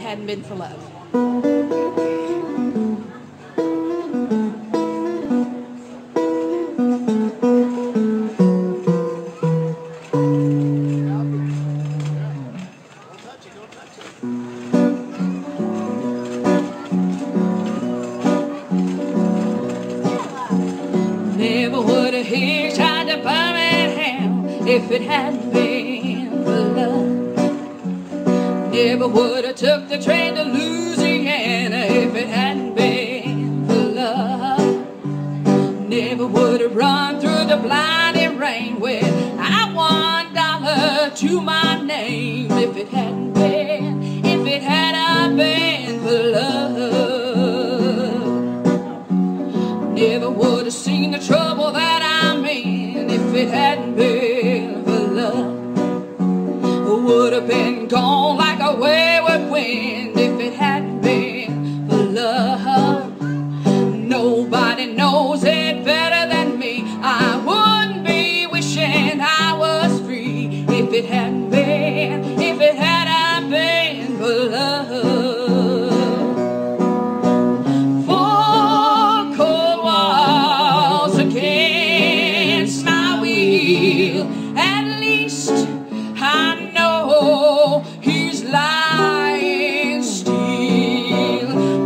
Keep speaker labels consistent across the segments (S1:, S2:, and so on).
S1: hadn't been for love.
S2: Never would have hitchhiked to Birmingham if it hadn't been for love. Never would have took the train to Louisiana if it hadn't been for love. Never would have run through the blinding rain with $1 to my name if it hadn't been for love. Never would have seen the trouble that I'm in if it hadn't been for love. Would have been gone like a wayward wind if it hadn't been for love. Nobody knows it better than me. I wouldn't be wishing I was free if it hadn't been for love. At least I know he's lying still.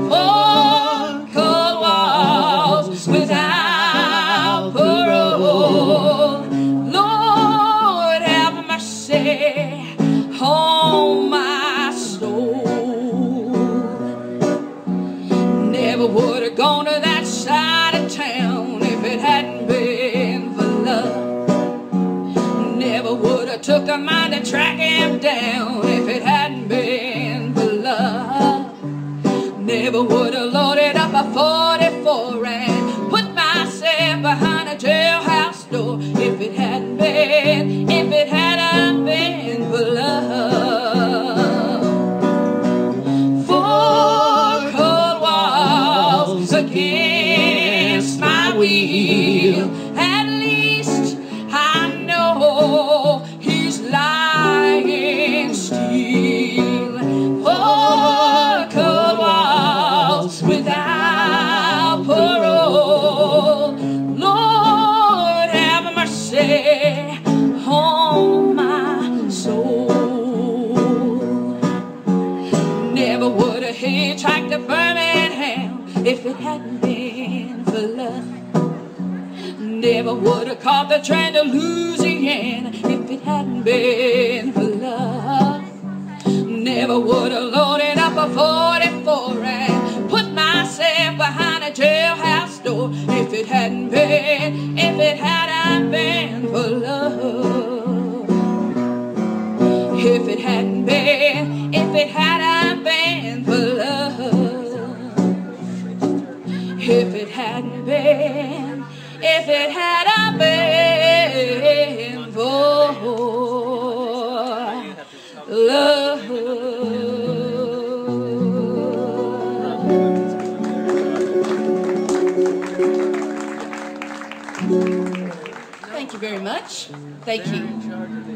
S2: Four cold walls without parole. Lord have mercy on my soul. Never would have gone to that side of town if it hadn't been for love. Never would have took a mind to track him down if it hadn't been for love. Never would have loaded up a 44 and put myself behind a jailhouse door if it hadn't been for love. Four cold walls against my will. At least I know he's lying still. Four cold walls without parole. Lord have mercy on my soul. Never would have hitchhiked to Birmingham if it hadn't been for love. Never would have caught the train to Louisiana if it hadn't been for love. Never would have loaded up a 44 and put myself behind a jailhouse door if it hadn't been for love. If it hadn't been for love. If it hadn't been for love.
S1: Thank you very much. Thank you.